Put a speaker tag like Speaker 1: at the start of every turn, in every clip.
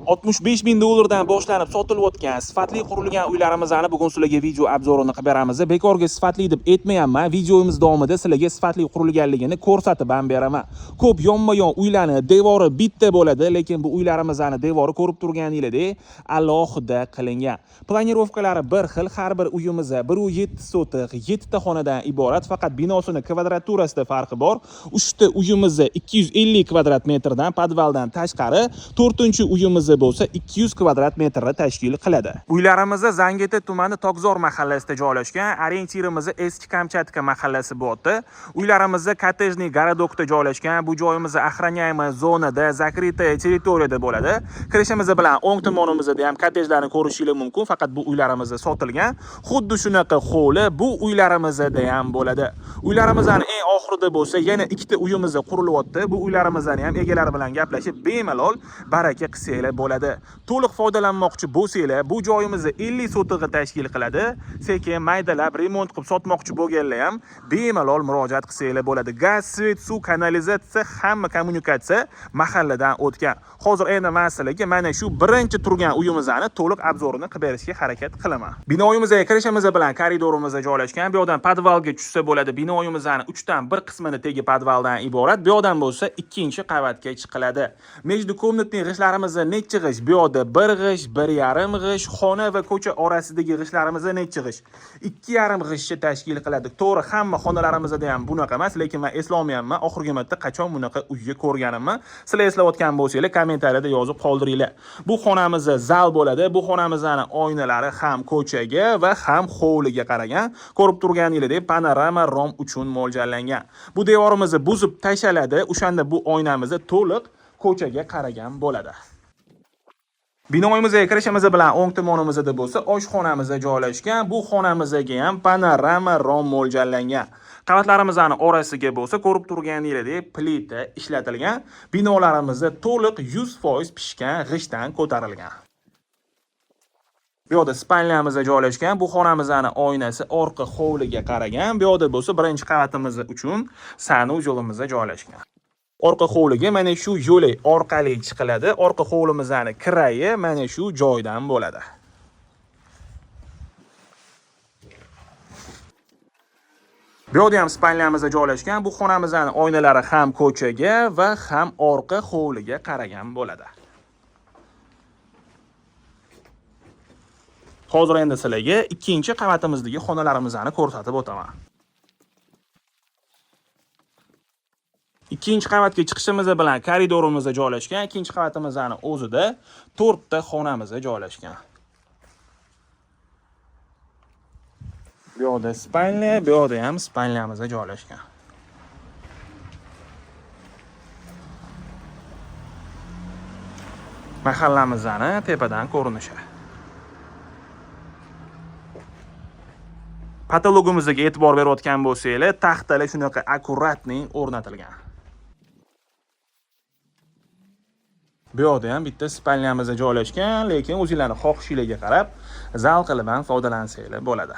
Speaker 1: $65,000 dan boshlanib sotilib o'tgan sifatli qurilgan uylarimizni bugun sizlarga video obzorini qilib beramiz. Bekorga sifatli deb aytmayapman. Videomiz davomida sizlarga sifatli qurilganligini ko'rsatib ham beraman. Ko'p yonma-yon uylarni devori bitta bo'ladi, lekin bu uylarimizni devori ko'rib turganinglardek alohida qilingan. Planirovkalari bir xil, har bir uyimiz 1.7 sotiq, 7 ta xonadan iborat, faqat binosini kvadraturasida farqi bor. 3 ta uyimiz 250 kvadrat metrdan, podvaldan tashqari, 4-uyimiz bo'lsa 200 kvadrat metrni tashkil qiladi. Uylarimiz Zangeta tumani Tokzor mahallasida joylashgan. Orientirimiz eski Kamchatka mahallasi bo'ldi. Uylarimiz kottejniy garadokda joylashgan. Bu joyimiz охраняемая zonada, закрытая territoriyada bo'ladi. Kirishimiz bilan o'ng tomonimizda ham kottejlarni ko'rishingiz mumkin, faqat bu uylarimiz sotilgan. Xuddi shunaqa hovli bu uylarimizda ham bo'ladi. Uylarimizning eng oxirida bo'lsa yana ikkita uyimiz qurilyapti. Bu uylarimizni ham egalari bilan gaplashib bemalol baraka qilsanglar bo'ladi. To'liq foydalanmoqchi bo'lsanglar, bu joyimizni 50 sotig'i tashkil qiladi. Sekin maydalab remont qilib sotmoqchi bo'lganlar ham bemalol murojaat qilsanglar bo'ladi. Gaz, svet, suv, kanalizatsiya, hamma kommunikatsiya mahalladan o'tgan. Hozir endi men sizlarga mana shu birinchi turgan uyimizni to'liq obzorini qilib berishga harakat qilaman. Binoyimizga kirishimiz bilan koridorimiz joylashgan. Bu yerdan podvalga tushsa bo'ladi. Binoyimizning 3dan 1 qismini tegi podvaldan iborat. Bu yerdan bo'lsa 2-qavatga chiqiladi. Междукомнатный g'ishlarimiz necha g'ish? Bu yerda 1 g'ish, 1,5 g'ish, xona va ko'cha orasidagi g'ishlarimiz necha g'ish? 2,5 g'ishcha tashkil qiladi. To'g'ri, hamma xonalarimizda ham bunaqa emas, lekin men eslolmayapman. Oxirgi marta qachon bunaqa uyga ko'rganimni. Sizlar eslayotgan bo'lsanglar, kommentariyada yozib qoldiringlar. Bu xonamiz zal bo'ladi. Bu xonamizning oynalari ham ko'chaga va ham hovliga qaragan. Ko'rib turganingizdek, panorama rom uchun mo'ljallangan. Bu devorimizni buzib tashaladi. O'shanda bu oynamiz to'liq ko'chaga qaragan bo'ladi. Binoyimizga kirishimiz bilan o'ng tomonimizda bo'lsa oshxonamiz joylashgan. Bu xonamizga ham panorama rom mo'ljallangan. Qavatlarimizning orasiga bo'lsa ko'rib turganingizdek plita ishlatilgan. Binolarimiz to'liq 100% pishgan g'ishtdan ko'tarilgan. Bu yerda spalnyamiz joylashgan. Bu xonamizning oynasi orqa hovliga qaragan. Bu yerda bo'lsa birinchi qavatimiz uchun sanuj-yo'limiz joylashgan. Orqa hovliga mana shu yo'l orqali chiqiladi. Orqa hovlimizning kirayi mana shu joydan bo'ladi. Bu yerda ham spalnyamiz joylashgan. Bu xonamizning oynalari ham ko'chaga va ham orqa hovliga qaragan bo'ladi. Hozir endi sizlarga 2-qavatimizdagi xonalarimizni ko'rsatib o'taman. 2-qavatga chiqishimiz bilan koridorimiz joylashgan. 2-qavatimizning o'zida 4 ta xonamiz joylashgan. Bu yerda spalnya, bu yerda ham spalnyamiz joylashgan. Mahallamizning tepadan ko'rinishi. Patologimizga e'tibor berayotgan bo'lsanglar, taxtalar shunaqa akkuratni o'rnatilgan. Bu yerda ham bitta spalnyamiz joylashgan, lekin o'zingizlarning xohishingizga qarab zal qilib ham foydalansanglar bo'ladi.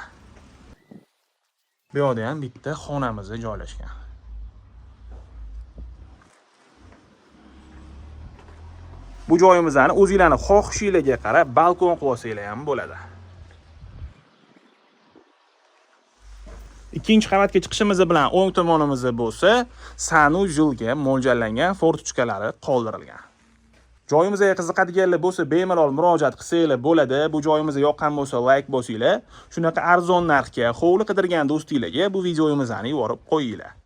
Speaker 1: Bu yerda ham bitta xonamiz joylashgan. Bu joyimizni o'zingizlarning xohishingizga qarab balkon qilib olsanglar ham bo'ladi. 2-qavatga chiqishimiz bilan o'ng tomonimizda bo'lsa sanuj-yo'lga mo'ljallangan fortichkalari qoldirilgan. Joyimizga qiziqadiganlar bo'lsa bemalol murojaat qilsanglar bo'ladi. Bu joyimizga yoqqan bo'lsa like bosinglar. Shunaqa arzon narxga hovli qidirgan do'stinglarga bu videomizni yuborib qo'yinglar.